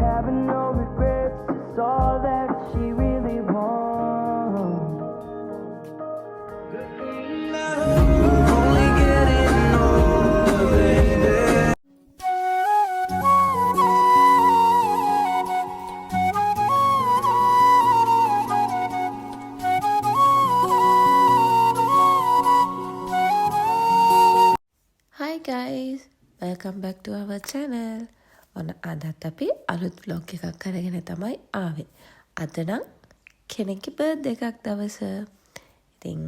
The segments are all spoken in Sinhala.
Having no regrets is all that she really wants. Only getting older, baby. Hi guys, welcome back to our channel. ඔන්න අදත් අපි අලුත් vlog එකක් අරගෙන තමයි ආවේ. අද නම් කෙනෙක්ගේ birthday එකක් දවස. ඉතින්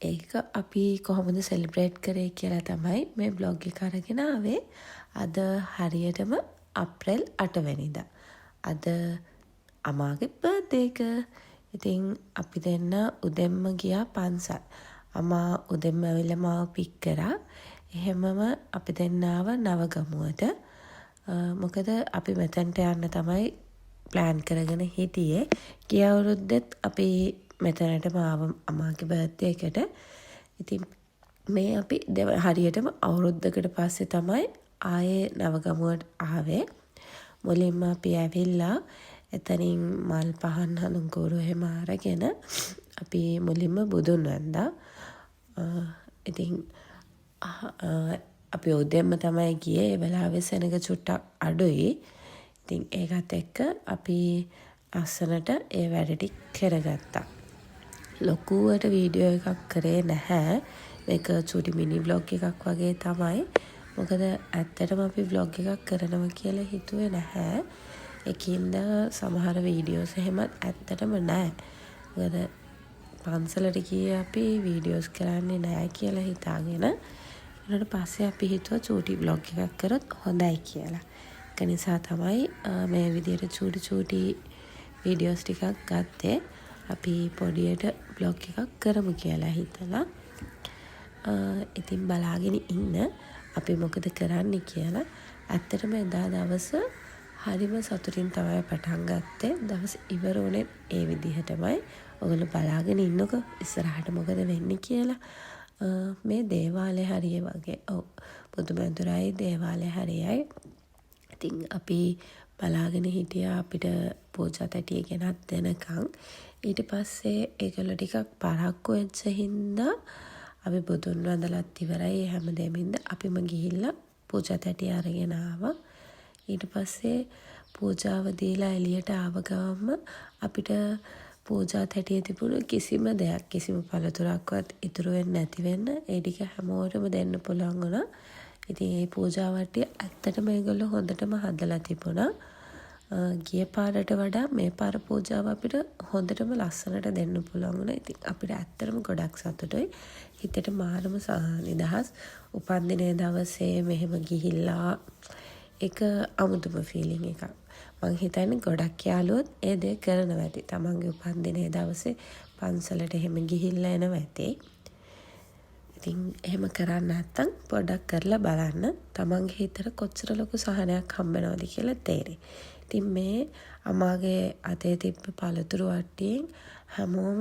ඒක අපි කොහොමද celebrate කරේ කියලා තමයි මේ vlog එක අරගෙන ආවේ. අද හරියටම අප්‍රේල් 8 වෙනිදා. අද අමාගේ birthday එක. ඉතින් අපි දෙන්න උදෙන්ම ගියා පන්සල්. අමා උදෙන්ම ඇවිල්ලා මාව පික් කරා. එහෙමම අපි දෙන්නාව නවගමුවට. මොකද අපි මෙතනට යන්න තමයි ප්ලෑන් කරගෙන හිටියේ. ගිය අවුරුද්දෙත් අපි මෙතනටම ආව අමාගේ බර්ත්ඩේ එකට. ඉතින් මේ අපි හරියටම අවුරුද්දකට පස්සේ තමයි ආයේ නවගමුවට ආවේ. මුලින්ම අපි ඇවිල්ලා එතනින් මල් පහන් හඳුන්කෝරු එහෙම අරගෙන අපි මුලින්ම බුදුන් වන්දා. ඉතින් අපි උදෙන්ම තමයි ගියේ. ඒ වෙලාවේ සෙනග චුට්ටක් අඩුයි. ඉතින් ඒකත් එක්ක අපි අස්සනට ඒ වැඩ ටික කරගත්තා. ලොකුවට වීඩියෝ එකක් කරේ නැහැ. මේක චුටි මිනි vlog එකක් වගේ තමයි. මොකද ඇත්තටම අපි vlog එකක් කරනවා කියලා හිතුවේ නැහැ. ඒකින්ද සමහර වීඩියෝස් එහෙමත් ඇත්තටම නැහැ. මොකද පන්සලට ගියේ අපි වීඩියෝස් කරන්නේ නැහැ කියලා හිතාගෙන ඊට පස්සේ අපි හිතුවා චූටි vlog එකක් කරොත් හොඳයි කියලා. ඒක නිසා තමයි මේ විදිහට චූටි වීඩියෝස් ටිකක් ගත්තේ. අපි පොඩියට vlog එකක් කරමු කියලා හිතලා. ඉතින් බලාගෙන ඉන්න අපි මොකද කරන්නේ කියලා. ඇත්තටම එදා දවස හරිම සතුටින් තමයි පටන් ගත්තේ. දවස් ඉවර වුණේ ඒ විදිහටමයි. ඔයගොල්ලෝ බලාගෙන ඉන්නකෝ ඉස්සරහට මොකද වෙන්නේ කියලා. මේ දේවාලය හරිය වගේ. ඔව්. බුදුමැදුරයි දේවාලය හරියයි. ඉතින් අපි බලාගෙන හිටියා අපිට පූජා තැටිය ගෙනත් දෙනකන්. ඊට පස්සේ ඒගොල්ලෝ ටිකක් පරක්කු වෙච්ච හින්දා අපි බුදුන් වන්දලත් ඉවරයි. හැමදේම හින්දා අපිම ගිහිල්ලා පූජා තැටිය අරගෙන ආවා. ඊට පස්සේ පූජාව දීලා එළියට ආව ගමන්ම අපිට පූජා තැටියේ තිබුණු කිසිම දෙයක් කිසිම පළතුරක්වත් ඉතුරු වෙන්නේ නැති වෙන්න ඒ ටික හැමෝටම දෙන්න පුළුවන් වුණා. ඉතින් මේ පූජා වට්ටිය ඇත්තටම මේගොල්ලෝ හොඳටම හදලා තිබුණා. ගිය පාරට වඩා මේ පාර පූජාව අපිට හොඳටම ලස්සනට දෙන්න පුළුවන් වුණා. ඉතින් අපිට ඇත්තටම ගොඩක් සතුටුයි. හිතට මාරම නිදහස්. උපන්දිනේ දවසේ මෙහෙම ගිහිල්ලා ඒක අමුතුම ෆීලිං එකක්. මං හිතන්නේ ගොඩක් යාළුවොත් ඒ දේ කරනවා ඇති. තමන්ගේ උපන්දිනේ දවසේ පන්සලට එහෙම ගිහිල්ලා එනවා ඇති. ඉතින් එහෙම කරන්නේ නැත්නම් පොඩ්ඩක් කරලා බලන්න තමන්ගේ හිතට කොච්චර ලොකු සහනයක් හම්බෙනවද කියලා තේරෙයි. ඉතින් මේ අමාගේ අතේ තිබ්බ පළතුරු වට්ටියෙන් හැමෝම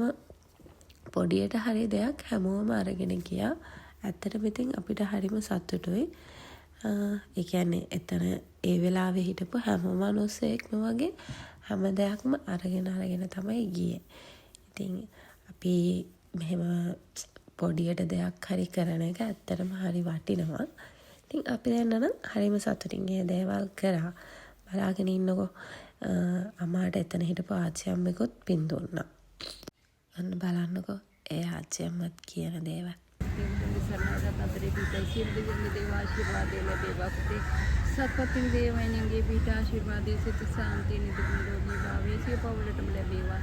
පොඩියට හරි දෙයක් හැමෝම අරගෙන ගියා. ඇත්තටම ඉතින් අපිට හරිම සතුටුයි. ඒ කියන්නේ එතන ඒ වෙලාවේ හිටපු හැම මිනිස්සෙක්ම වගේ හැම දෙයක්ම අරගෙන තමයි ගියේ. ඉතින් අපි මෙහෙම පොඩියට දෙයක් හරි කරන එක ඇත්තටම හරි වටිනවා. ඉතින් අපි දැන් නම් හරිම සතුටින් මේ දේවල් කරා. බලාගෙන ඉන්නකෝ අමාට එතන හිටපු ආච්චි අම්මෙකුත් පින් දුන්නා. අන්න බලන්නකෝ ඒ ආච්චි අම්මත් කියන දේවල්. සත්පත්තින් දේවයන්ගේ පීඨ ආශිර්වාදයේ සිත සාන්තිය නිරෝගී භාවයේ සිය පවුලටම ලැබේවා.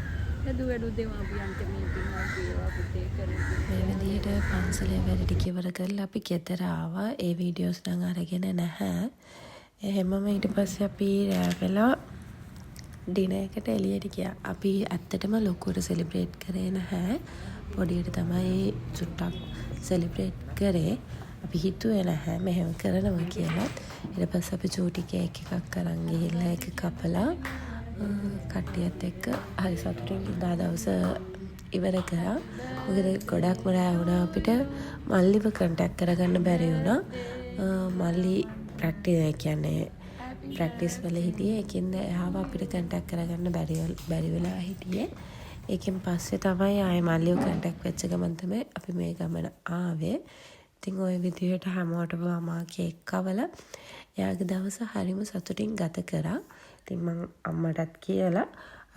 යදු වැඩු දෙමාපියන්ට මේ පින්වත් වේවා පුතේ කරේ. මේ විදිහට පන්සලේ වැඩ ටික ඉවර කරලා අපි ගෙදර ආවා. ඒ වීඩියෝස් නම් අරගෙන නැහැ. එහෙමම ඊට පස්සේ අපි රෑ වෙලා ඩිනර් එකට එළියට ගියා. අපි ඇත්තටම ලොකුවට සෙලිබ්‍රේට් කරේ නැහැ. පොඩියට තමයි චුට්ටක් සෙලිබ්‍රේට් කරේ. අපි හිතුවේ නැහැ මෙහෙම කරනවා කියලා. ඊට පස්සේ අපි චූටි කේක් එකක් අරන් ගිහිල්ලා ඒක කපලා කට්ටියත් එක්ක හරි සතුටින් දා දවස ඉවර කරා. මොකද ගොඩක්ම රෑ වුණා අපිට මල්ලිව කන්ටැක්ට් කරගන්න බැරි වුණා. මල්ලි ප්‍රැක්ටිස් කියන්නේ ප්‍රැක්ටිස් වල හිටියේ. ඒකින්ද එයාව අපිට කන්ටැක්ට් කරගන්න බැරි වෙලා හිටියේ. ඒකෙන් පස්සේ තමයි ආයේ මල්ලිව කන්ටැක්ට් වෙච්ච ගමන් තමයි අපි මේ ගමන ආවේ. ඉතින් ওই විදිහට හැමෝටම අමා කේක් කවලා එයාගේ දවස හරිම සතුටින් ගත කරා. ඉතින් මම අම්මටත් කියලා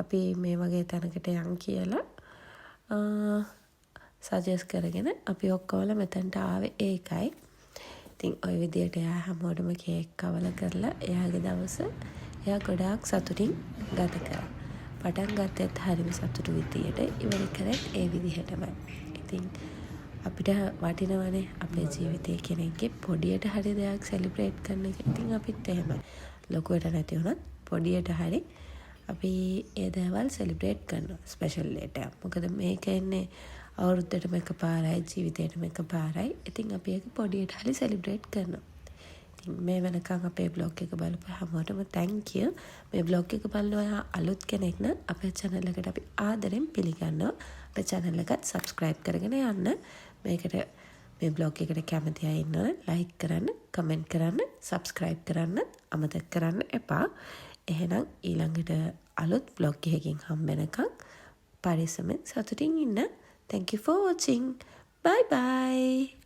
අපි මේ වගේ තැනකට යන් කියලා සජෙස්ට් කරගෙන අපි ඔක්කොම මෙතනට ආවේ ඒකයි. ඉතින් ওই විදිහට එයා හැමෝටම කේක් කවලා කරලා එයාගේ දවස එයා ගොඩාක් සතුටින් ගත කරා. පටන් ගත්තෙත් හරිම සතුටු විදියට ඉවර කරත් ඒ විදිහටමයි. ඉතින් අපිට වටිනවනේ අපේ ජීවිතේ කෙනෙක්ගේ පොඩියට හරි දෙයක් සෙලිබ්‍රේට් කරන එක. ඉතින් අපිත් එහෙමයි. ලොකුවට නැති වුණත් පොඩියට හරි අපි ඒ දේවල් සෙලිබ්‍රේට් කරනවා. Special data. මොකද මේක එන්නේ අවුරුද්දටම එකපාරයි ජීවිතේටම එකපාරයි. ඉතින් අපි ඒක පොඩියට හරි සෙලිබ්‍රේට් කරනවා. ඉතින් මේ වෙනකන් අපේ බ්ලොග් එක බලපු හැමෝටම thank you. මේ බ්ලොග් එක බලන ඔයා අලුත් කෙනෙක් නම් අපේ channel එකට අපි ආදරෙන් පිළිගන්නවා. අපේ channel එකත් subscribe කරගෙන යන්න. මේකට මේ බ්ලොග් එකට කැමති අය ඉන්නවනම් like කරන්න, comment කරන්න, subscribe කරන්න අමතක කරන්න එපා. එහෙනම් ඊළඟට අලුත් බ්ලොග් එකකින් හම්බෙනකන් පරිස්සමෙන් සතුටින් ඉන්න. Thank you for watching. Bye bye.